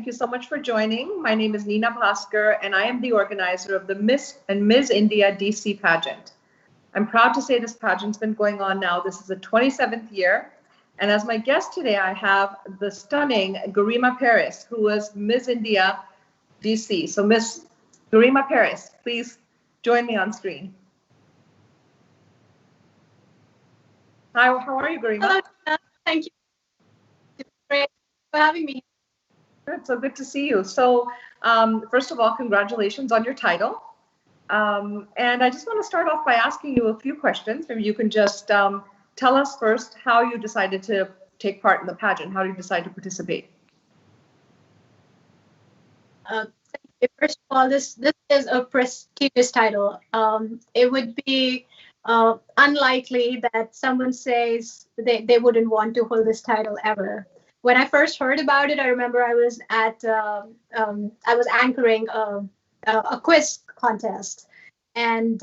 Thank you so much for joining. My name is Neena Bhaskar, and I am the organizer of the Miss and Ms. India DC pageant. I'm proud to say this pageant's been going on now. This is the 27th year. And as my guest today, I have the stunning Garima Paris, who was Miss India DC. So Miss Garima Paris, please join me on screen. Hi, how are you, Garima? Hello, thank you. Great for having me. Good, so good to see you. So first of all, congratulations on your title. And I just want to start off by asking you a few questions. Maybe you can just tell us first how you decided to take part in the pageant. How did you decide to participate? First of all, this is a prestigious title. It would be unlikely that someone says they wouldn't want to hold this title ever. When I first heard about it, I remember I was anchoring a quiz contest, and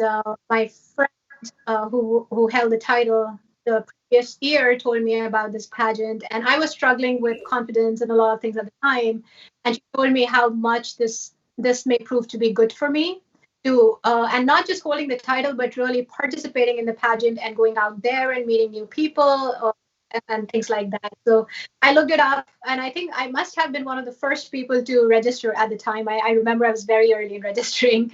my friend who held the title the previous year told me about this pageant, and I was struggling with confidence and a lot of things at the time, and she told me how much this may prove to be good for me to and not just holding the title, but really participating in the pageant and going out there and meeting new people and things like that. So I looked it up, and I think I must have been one of the first people to register at the time. I remember I was very early in registering.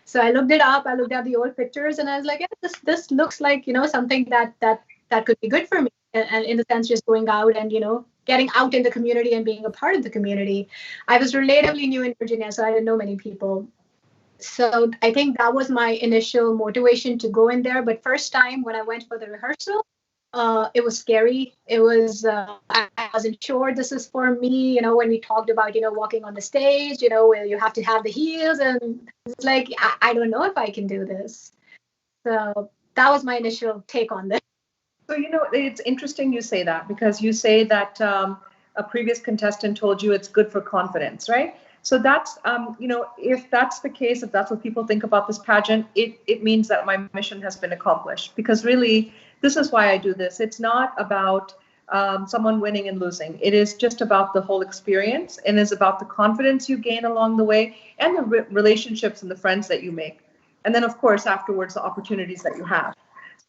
So I looked it up, I looked at the old pictures, and I was like, yeah, this looks like, something that could be good for me. And in the sense, just going out and, getting out in the community and being a part of the community. I was relatively new in Virginia, so I didn't know many people. So I think that was my initial motivation to go in there. But first time when I went for the rehearsal, it was scary. It was, I wasn't sure this is for me, when we talked about, walking on the stage, where you have to have the heels, and it's like, I don't know if I can do this. So that was my initial take on this. So, it's interesting you say that, because you say that a previous contestant told you it's good for confidence, right? So that's, if that's the case, if that's what people think about this pageant, it means that my mission has been accomplished, because really, this is why I do this. It's not about someone winning and losing. It is just about the whole experience, and is about the confidence you gain along the way, and the relationships and the friends that you make. And then, of course, afterwards, the opportunities that you have.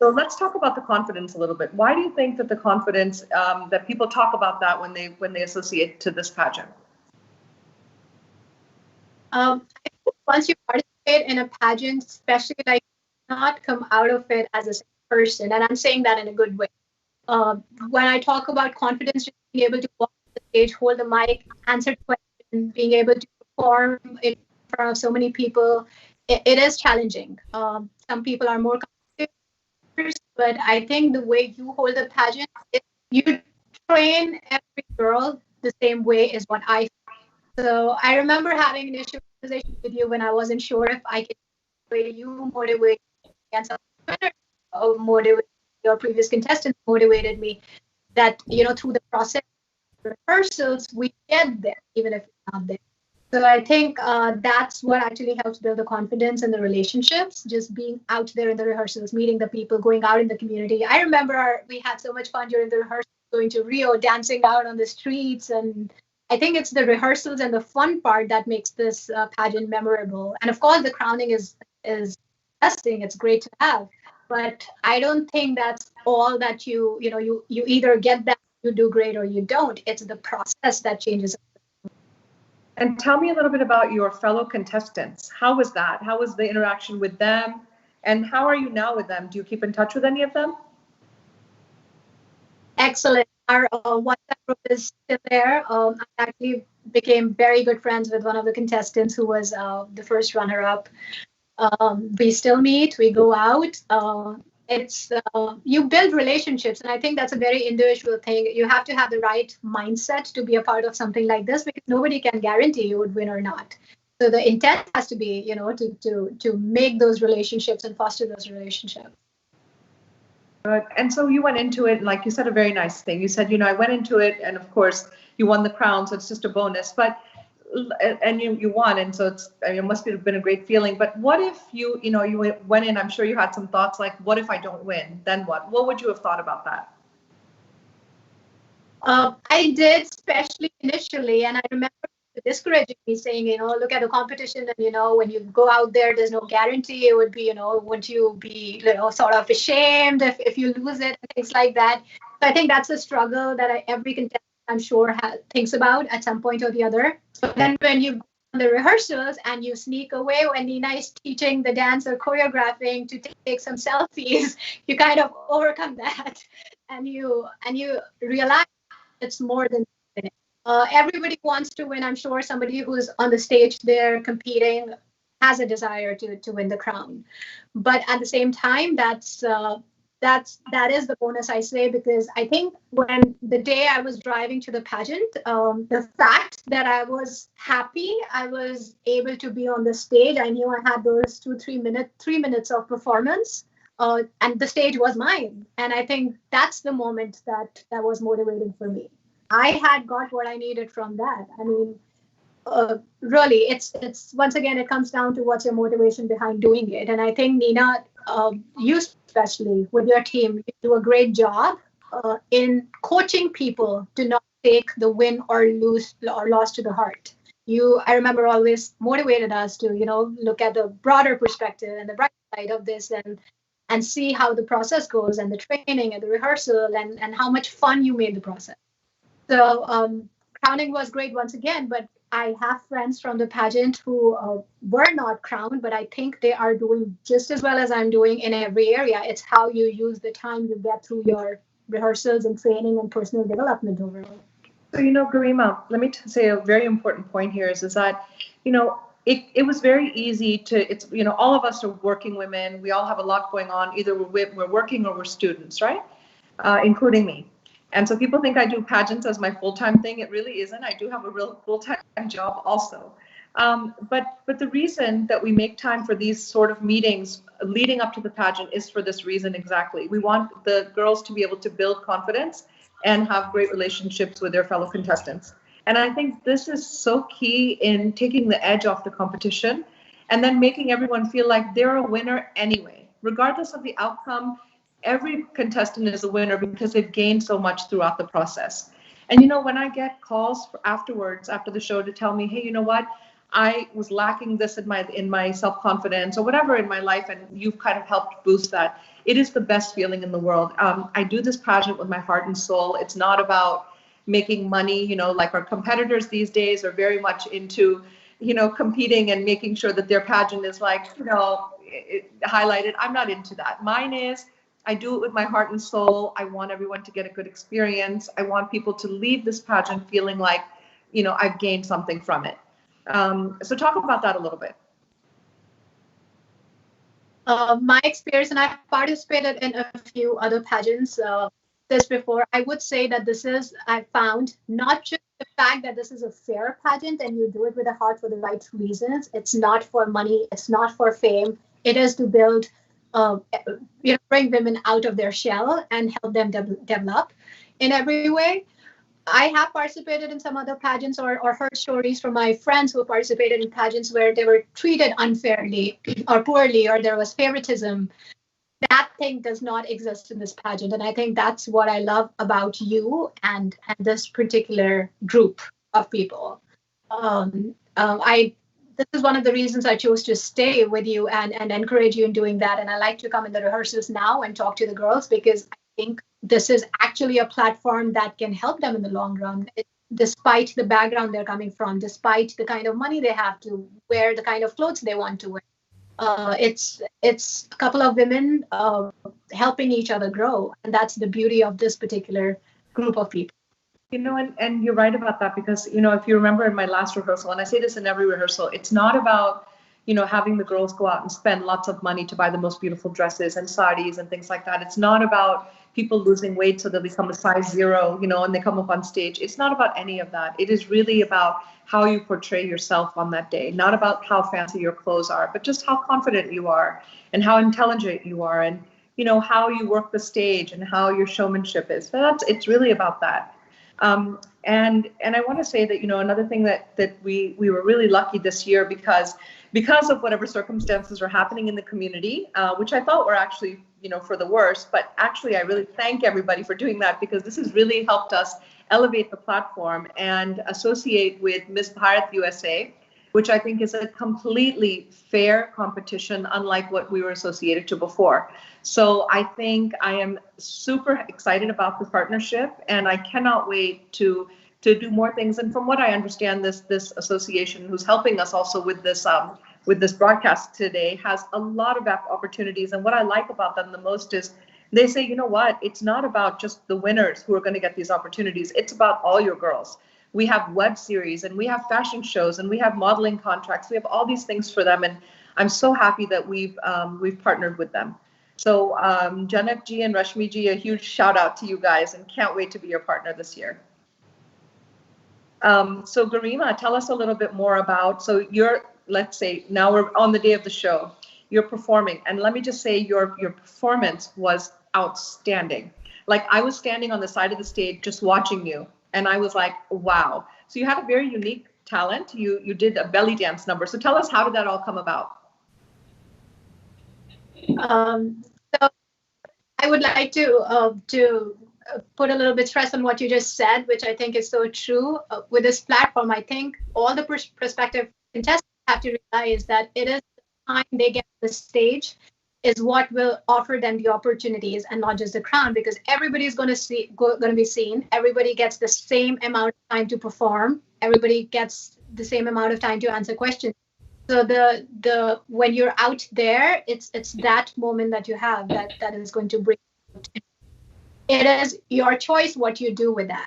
So let's talk about the confidence a little bit. Why do you think that the confidence, that people talk about that when they associate to this pageant? I think once you participate in a pageant, especially like not come out of it as a person, and I'm saying that in a good way. When I talk about confidence, just being able to walk on the stage, hold the mic, answer questions, being able to perform in front of so many people, it is challenging. Some people are more confident, but I think the way you hold the pageant, you train every girl the same way is what I. So I remember having an initial conversation with you when I wasn't sure if I could motivate you, motivate and motivate your previous contestants motivated me. That through the process of rehearsals, we get there, even if you're not there. So I think that's what actually helps build the confidence and the relationships, just being out there in the rehearsals, meeting the people, going out in the community. I remember we had so much fun during the rehearsals, going to Rio, dancing out on the streets. And I think it's the rehearsals and the fun part that makes this pageant memorable. And of course, the crowning is testing. It's great to have. But I don't think that's all that you either get that, you do great, or you don't. It's the process that changes. And tell me a little bit about your fellow contestants. How was that? How was the interaction with them? And how are you now with them? Do you keep in touch with any of them? Excellent. Our WhatsApp group is still there. I actually became very good friends with one of the contestants who was the first runner-up. We still meet, we go out. It's you build relationships, and I think that's a very individual thing. You have to have the right mindset to be a part of something like this, because nobody can guarantee you would win or not. So the intent has to be, to make those relationships and foster those relationships. Good. And so you went into it, like you said, a very nice thing. You said, I went into it, and of course you won the crown, so it's just a bonus. But and you won, and so it must have been a great feeling. But what if you went in? I'm sure you had some thoughts like, what if I don't win? Then what? What would you have thought about that? I did, especially initially, and I remember discouraging me, saying, look at the competition, and when you go out there, there's no guarantee. It would be, wouldn't you be, sort of ashamed if you lose it, and things like that. So I think that's a struggle that every contestant, I'm sure, thinks about at some point or the other. But then when you go on the rehearsals and you sneak away when Neena is teaching the dance or choreographing to take some selfies, you kind of overcome that, and you realize it's more than winning. Everybody wants to win. I'm sure somebody who's on the stage there competing has a desire to win the crown. But at the same time, that is the bonus, I say, because I think when the day I was driving to the pageant, the fact that I was happy, I was able to be on the stage. I knew I had those 3 minutes of performance. And the stage was mine. And I think that's the moment that was motivating for me. I had got what I needed from that. I mean, really, it's once again, it comes down to what's your motivation behind doing it. And I think, Neena, you especially with your team, you do a great job in coaching people to not take the win or loss to the heart. I remember, always motivated us to, look at the broader perspective and the bright side of this, and see how the process goes, and the training and the rehearsal, and how much fun you made the process. So crowning was great once again, but I have friends from the pageant who were not crowned, but I think they are doing just as well as I'm doing in every area. It's how you use the time you get through your rehearsals and training and personal development overall. So, Garima, let me say a very important point here is that, it was very easy to, all of us are working women. We all have a lot going on. Either we're working or we're students, right? Including me. And so people think I do pageants as my full-time thing. It really isn't. I do have a real full-time job also. But the reason that we make time for these sort of meetings leading up to the pageant is for this reason exactly. We want the girls to be able to build confidence and have great relationships with their fellow contestants. And I think this is so key in taking the edge off the competition and then making everyone feel like they're a winner anyway. Regardless of the outcome, every contestant is a winner because they've gained so much throughout the process. And when I get calls afterwards, after the show, to tell me, hey, you know what? I was lacking this in my self-confidence or whatever in my life, and you've kind of helped boost that. It is the best feeling in the world. I do this pageant with my heart and soul. It's not about making money, like our competitors these days are very much into, competing and making sure that their pageant is highlighted. I'm not into that. Mine is, I do it with my heart and soul. I want everyone to get a good experience. I want people to leave this pageant feeling like, I've gained something from it. So talk about that a little bit. My experience, and I've participated in a few other pageants this before, I would say that I found not just the fact that this is a fair pageant and you do it with a heart for the right reasons. It's not for money. It's not for fame. It is to build, bring women out of their shell and help them develop in every way. I have participated in some other pageants or heard stories from my friends who participated in pageants where they were treated unfairly or poorly, or there was favoritism. That thing does not exist in this pageant. And I think that's what I love about you and this particular group of people. This is one of the reasons I chose to stay with you and encourage you in doing that. And I like to come in the rehearsals now and talk to the girls, because I think this is actually a platform that can help them in the long run, despite the background they're coming from, despite the kind of money they have to wear, the kind of clothes they want to wear. It's a couple of women helping each other grow. And that's the beauty of this particular group of people. And you're right about that, because, if you remember in my last rehearsal, and I say this in every rehearsal, it's not about, having the girls go out and spend lots of money to buy the most beautiful dresses and saris and things like that. It's not about people losing weight so they become a size 0, and they come up on stage. It's not about any of that. It is really about how you portray yourself on that day, not about how fancy your clothes are, but just how confident you are and how intelligent you are, and, how you work the stage and how your showmanship is. It's really about that. And I want to say that, another thing that we were really lucky this year because of whatever circumstances are happening in the community, which I thought were actually, for the worst. But actually, I really thank everybody for doing that, because this has really helped us elevate the platform and associate with Miss Bharat USA, which I think is a completely fair competition, unlike what we were associated to before. So I think I am super excited about the partnership, and I cannot wait to do more things. And from what I understand, this association, who's helping us also with this broadcast today, has a lot of opportunities. And what I like about them the most is they say, you know what, it's not about just the winners who are going to get these opportunities. It's about all your girls. We have web series, and we have fashion shows, and we have modeling contracts. We have all these things for them, and I'm so happy that we've partnered with them. So Janak ji and Rashmi ji, a huge shout out to you guys, and can't wait to be your partner this year. So Garima, tell us a little bit more about, so let's say now we're on the day of the show, you're performing, and let me just say your performance was outstanding. Like, I was standing on the side of the stage just watching you, and I was like, wow. So you had a very unique talent. You did a belly dance number. So tell us, how did that all come about? So I would like to put a little bit stress on what you just said, which I think is so true. With this platform, I think all the prospective contestants have to realize that it is the time they get on the stage is what will offer them the opportunities, and not just the crown, because everybody's going to be seen. Everybody gets the same amount of time to perform. Everybody gets the same amount of time to answer questions. So the when you're out there, it's that moment that you have that is going to bring. It is your choice what you do with that.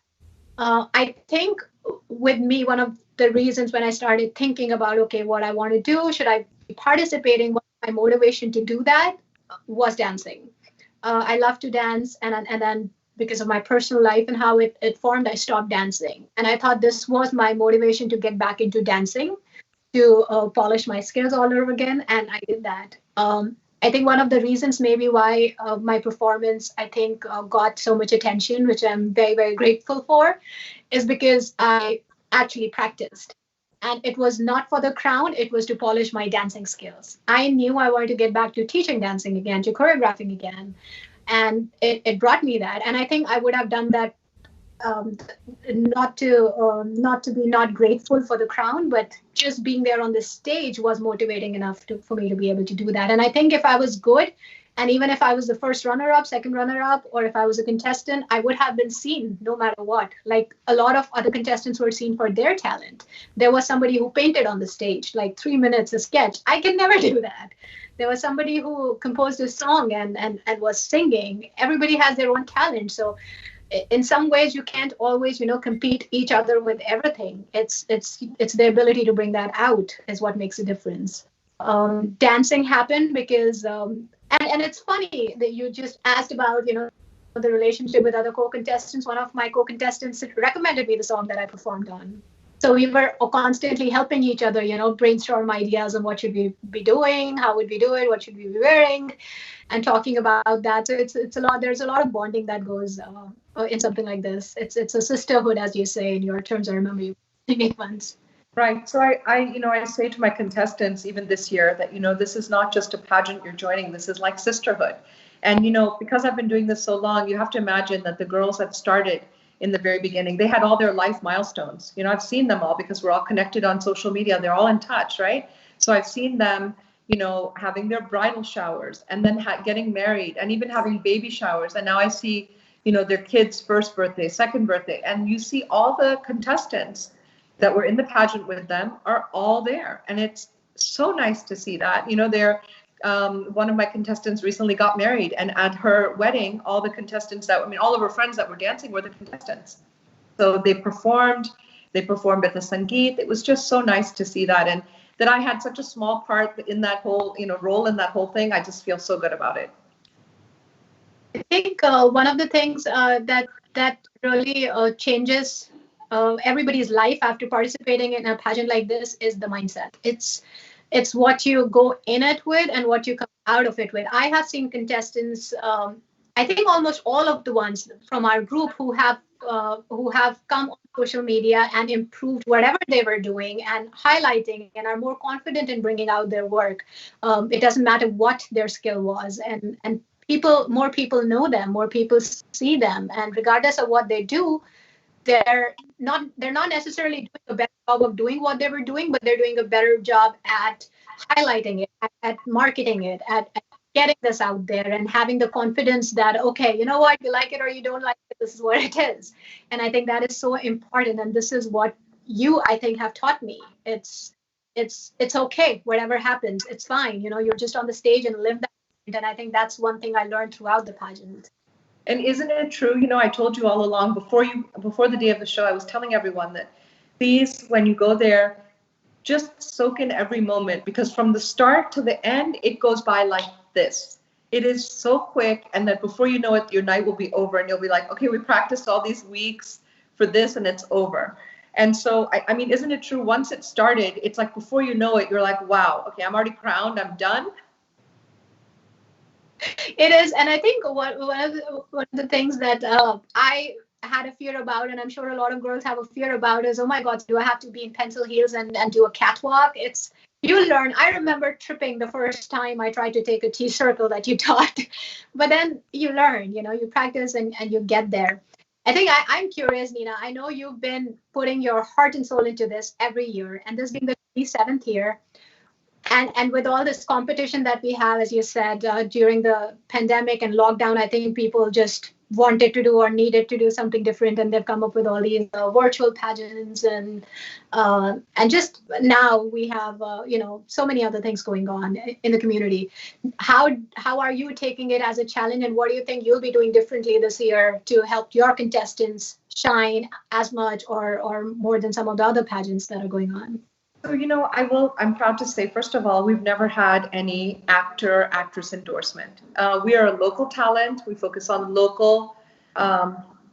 I think with me, one of the reasons when I started thinking about, okay, what I want to do, should I be participating, what my motivation to do that was dancing. I love to dance, and then because of my personal life and how it formed, I stopped dancing. And I thought this was my motivation to get back into dancing, to polish my skills all over again, and I did that. I think one of the reasons maybe why my performance, I think, got so much attention, which I'm very, very grateful for, is because I actually practiced. And it was not for the crown, it was to polish my dancing skills. I knew I wanted to get back to teaching dancing again, to choreographing again. And it brought me that. And I think I would have done that not to be not grateful for the crown, but just being there on the stage was motivating enough for me to be able to do that. And I think if I was good, and even if I was the first runner-up, second runner-up, or if I was a contestant, I would have been seen no matter what. Like, a lot of other contestants were seen for their talent. There was somebody who painted on the stage, like 3 minutes a sketch. I can never do that. There was somebody who composed a song and was singing. Everybody has their own talent. So in some ways you can't always, compete each other with everything. It's the ability to bring that out is what makes a difference. Dancing happened because and it's funny that you just asked about, the relationship with other co-contestants. One of my co-contestants recommended me the song that I performed on. So we were constantly helping each other, brainstorm ideas on what should we be doing, how would we do it, what should we be wearing, and talking about that. So it's a lot. There's a lot of bonding that goes in something like this. It's a sisterhood, as you say in your terms. I remember you saying it once. Right. So I say to my contestants even this year that, this is not just a pageant you're joining. This is like sisterhood. And, because I've been doing this so long, you have to imagine that the girls that started in the very beginning, they had all their life milestones. I've seen them all because we're all connected on social media. They're all in touch, right? So I've seen them, having their bridal showers, and then getting married, and even having baby showers. And now I see, their kids' first birthday, second birthday, and you see all the contestants that were in the pageant with them are all there. And it's so nice to see that. They're one of my contestants recently got married, and at her wedding, all the contestants all of her friends that were dancing were the contestants. So they performed at the Sangeet. It was just so nice to see that, and that I had such a small part in that whole, role in that whole thing. I just feel so good about it. I think one of the things that really changes everybody's life after participating in a pageant like this is the mindset. It's what you go in it with and what you come out of it with. I have seen contestants, I think almost all of the ones from our group who have who have come on social media and improved whatever they were doing and highlighting and are more confident in bringing out their work. It doesn't matter what their skill was, and more people know them, more people see them, and regardless of what they do, they're not necessarily doing a better job of doing what they were doing, but they're doing a better job at highlighting it, at marketing it, at getting this out there and having the confidence that, okay, you know what, you like it or you don't like it, this is what it is. And I think that is so important. And this is what you, I think, have taught me. It's okay, whatever happens, it's fine. You're just on the stage and live that. And I think that's one thing I learned throughout the pageant. And isn't it true? I told you all along before the day of the show, I was telling everyone that please, when you go there, just soak in every moment, because from the start to the end, it goes by like this. It is so quick, and that before you know it, your night will be over, and you'll be like, okay, we practiced all these weeks for this, and it's over. And so, I mean, isn't it true? Once it started, it's like before you know it, you're like, wow, okay, I'm already crowned, I'm done. It is, and I think one of the things that I had a fear about, and I'm sure a lot of girls have a fear about, is, oh my God, do I have to be in pencil heels and do a catwalk? You learn. I remember tripping the first time I tried to take a T-circle that you taught, but then you learn. You practice and you get there. I think I'm curious, Neena. I know you've been putting your heart and soul into this every year, and this being the 27th year. And with all this competition that we have, as you said, during the pandemic and lockdown, I think people just wanted to do or needed to do something different, and they've come up with all these virtual pageants, and just now we have so many other things going on in the community. How are you taking it as a challenge, and what do you think you'll be doing differently this year to help your contestants shine as much or more than some of the other pageants that are going on? So, I'm proud to say, first of all, we've never had any actress endorsement. We are a local talent. We focus on local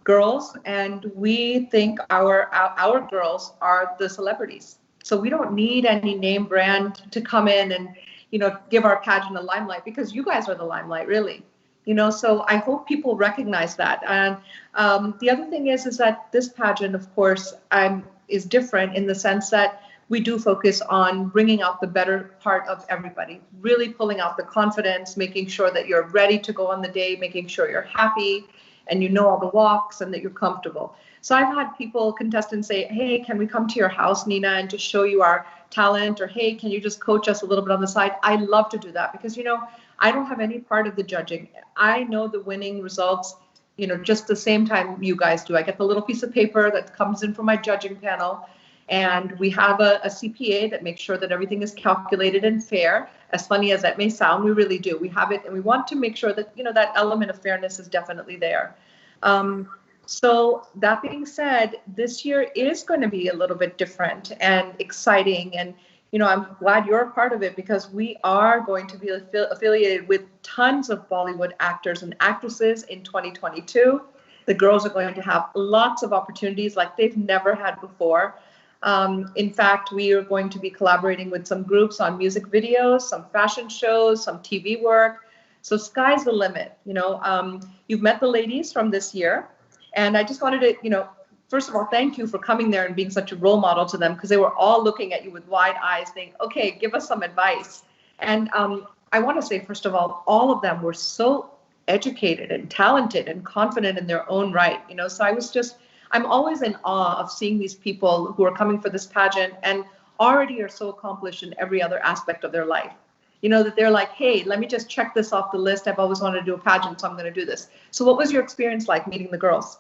girls, and we think our girls are the celebrities. So we don't need any name brand to come in and, give our pageant a limelight, because you guys are the limelight, really. So I hope people recognize that. And the other thing is that this pageant, of course, is different in the sense that we do focus on bringing out the better part of everybody, really pulling out the confidence, making sure that you're ready to go on the day, making sure you're happy and you know all the walks and that you're comfortable. So I've had contestants say, hey, can we come to your house, Neena, and just show you our talent? Or, hey, can you just coach us a little bit on the side? I love to do that because, I don't have any part of the judging. I know the winning results, just the same time you guys do. I get the little piece of paper that comes in from my judging panel. And we have a CPA that makes sure that everything is calculated and fair. As funny as that may sound, we really do. We have it, and we want to make sure that, that element of fairness is definitely there. So that being said, this year is going to be a little bit different and exciting. And, I'm glad you're a part of it, because we are going to be affiliated with tons of Bollywood actors and actresses in 2022. The girls are going to have lots of opportunities like they've never had before. In fact, we are going to be collaborating with some groups on music videos, some fashion shows, some TV work. So sky's the limit. You've met the ladies from this year. And I just wanted to, first of all, thank you for coming there and being such a role model to them, because they were all looking at you with wide eyes saying, okay, give us some advice. And I want to say, first of all of them were so educated and talented and confident in their own right. So I'm always in awe of seeing these people who are coming for this pageant and already are so accomplished in every other aspect of their life. That they're like, hey, let me just check this off the list. I've always wanted to do a pageant, so I'm going to do this. So what was your experience like meeting the girls?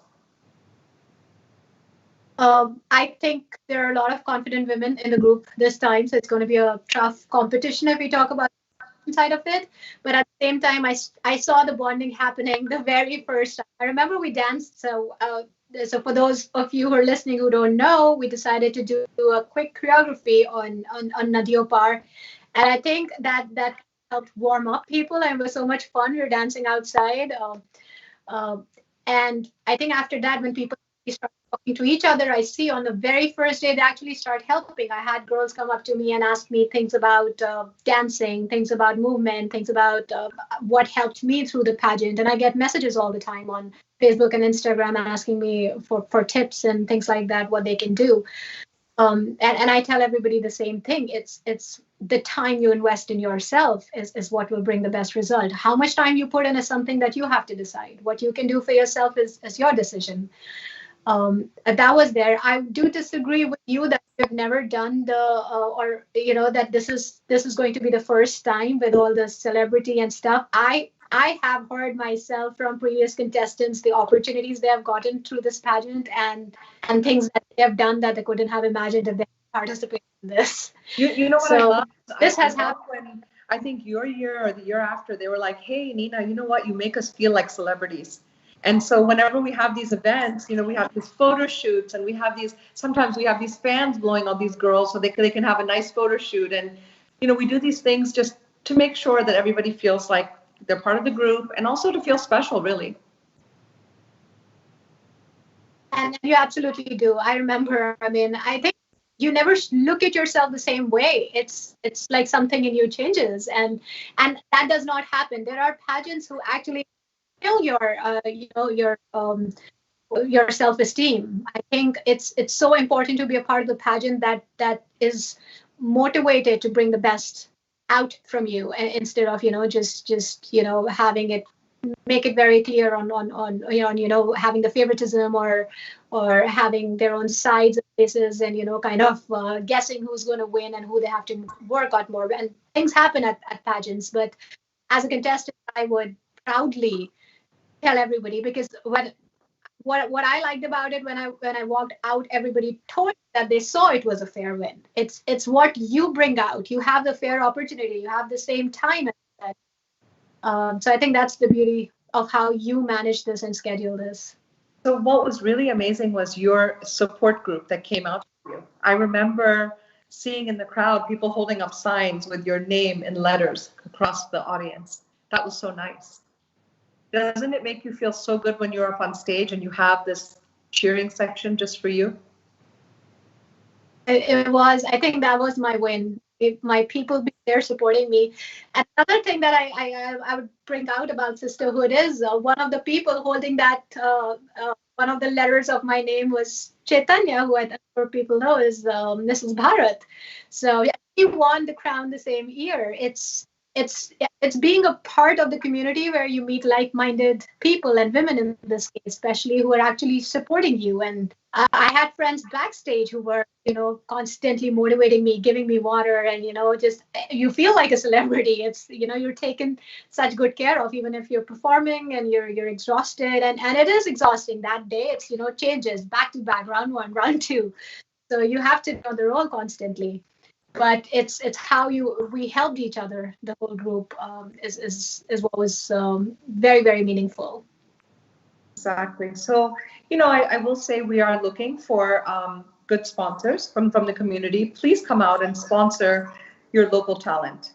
I think there are a lot of confident women in the group this time, so it's going to be a tough competition if we talk about the side of it. But at the same time, I saw the bonding happening the very first time. I remember we danced, so for those of you who are listening who don't know, we decided to do a quick choreography on Nadio Par. And I think that helped warm up people, and it was so much fun. We were dancing outside. And I think after that, when people started talking to each other, I see on the very first day they actually start helping. I had girls come up to me and ask me things about dancing, things about movement, things about what helped me through the pageant. And I get messages all the time on Facebook and Instagram asking me for tips and things like that, what they can do. And I tell everybody the same thing. It's the time you invest in yourself is what will bring the best result. How much time you put in is something that you have to decide. What you can do for yourself is your decision. That was there. I do disagree with you that we've never done that this is going to be the first time with all the celebrity and stuff. I have heard myself from previous contestants the opportunities they have gotten through this pageant and things that they have done that they couldn't have imagined if they participated in this. You know what So I love? this has happened when I think your year or the year after, they were like, hey, Neena, you know what? You make us feel like celebrities. And so whenever we have these events, we have these photo shoots and sometimes we have these fans blowing on these girls so they can have a nice photo shoot. And, we do these things just to make sure that everybody feels like they're part of the group and also to feel special, really. And you absolutely do. I remember, I think you never look at yourself the same way. It's like something in you changes, and that does not happen. There are pageants who actually kill your self-esteem. I think it's so important to be a part of the pageant that is motivated to bring the best out from you instead of just having it, make it very clear on having the favoritism or having their own sides and places and kind of guessing who's going to win and who they have to work on more. And things happen at pageants, but as a contestant I would proudly tell everybody, because what I liked about it when I walked out, everybody told me that they saw it was a fair win. It's what you bring out. You have the fair opportunity. You have the same time. So I think that's the beauty of how you manage this and schedule this. So what was really amazing was your support group that came out to you. I remember seeing in the crowd people holding up signs with your name in letters across the audience. That was so nice. Doesn't it make you feel so good when you're up on stage and you have this cheering section just for you? It was, I think that was my win. My people be there supporting me. And another thing that I would bring out about sisterhood is one of the people holding that, one of the letters of my name was Chaitanya, who I think people know is Mrs. Bharat. So yeah, he won the crown the same year. It's being a part of the community where you meet like-minded people and women in this case, especially who are actually supporting you. And I had friends backstage who were, constantly motivating me, giving me water, and just you feel like a celebrity. It's you're taken such good care of, even if you're performing and you're exhausted, and it is exhausting that day. It's changes back to back, round one, round two, so you have to know the role constantly. But it's how we helped each other, the whole group, is what was very, very meaningful. Exactly. So, I will say we are looking for good sponsors from the community. Please come out and sponsor your local talent.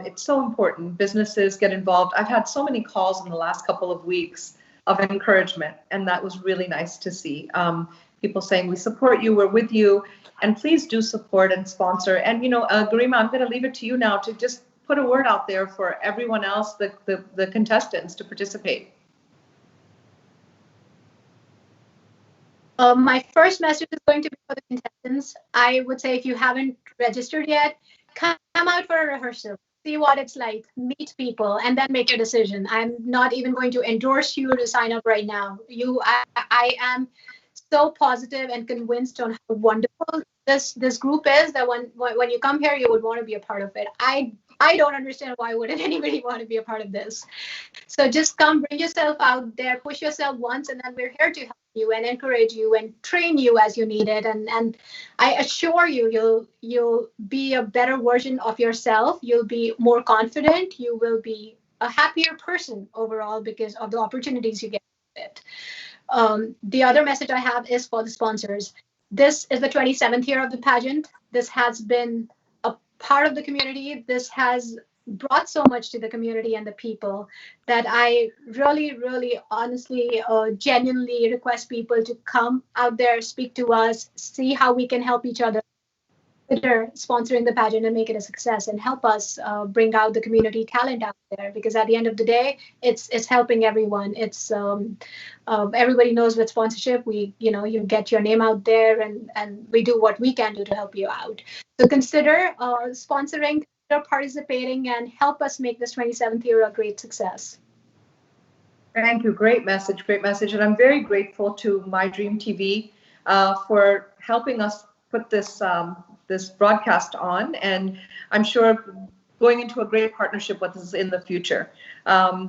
It's so important. Businesses get involved. I've had so many calls in the last couple of weeks of encouragement, and that was really nice to see. People saying, we support you, we're with you, and please do support and sponsor. And, Garima, I'm going to leave it to you now to just put a word out there for everyone else, the contestants, to participate. My first message is going to be for the contestants. I would say if you haven't registered yet, come out for a rehearsal. See what it's like, meet people, and then make your decision. I'm not even going to endorse you to sign up right now. I am so positive and convinced on how wonderful this group is that when you come here, you would want to be a part of it. I don't understand why wouldn't anybody want to be a part of this. So just come, bring yourself out there, push yourself once, and then we're here to help you and encourage you and train you as you need it. And I assure you, you'll be a better version of yourself. You'll be more confident. You will be a happier person overall because of the opportunities you get with it. The other message I have is for the sponsors. This is the 27th year of the pageant. This has been a part of the community. This has brought so much to the community and the people that I really, really, honestly, genuinely request people to come out there, speak to us, see how we can help each other, consider sponsoring the pageant and make it a success, and help us bring out the community talent out there. Because at the end of the day, it's helping everyone. It's everybody knows with sponsorship, you get your name out there, and we do what we can do to help you out. So consider sponsoring, consider participating, and help us make this 27th year a great success. Thank you. Great message. Great message. And I'm very grateful to My Dream TV for helping us put this broadcast on. And I'm sure going into a great partnership with us in the future.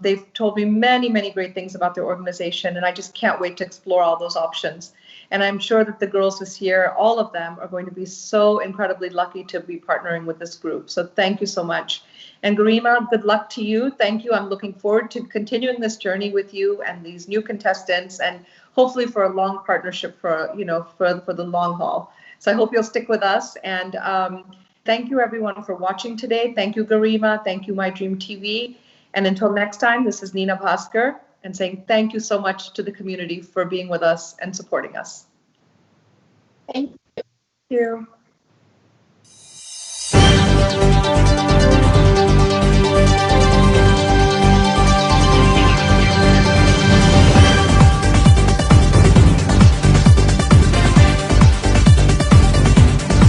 They've told me many, many great things about their organization, and I just can't wait to explore all those options. And I'm sure that the girls this year, all of them, are going to be so incredibly lucky to be partnering with this group. So thank you so much. And Garima, good luck to you. Thank you. I'm looking forward to continuing this journey with you and these new contestants, and hopefully for a long partnership for the long haul. So I hope you'll stick with us. And thank you everyone for watching today. Thank you, Garima. Thank you, My Dream TV. And until next time, this is Neena Bhaskar, and saying thank you so much to the community for being with us and supporting us. Thank you.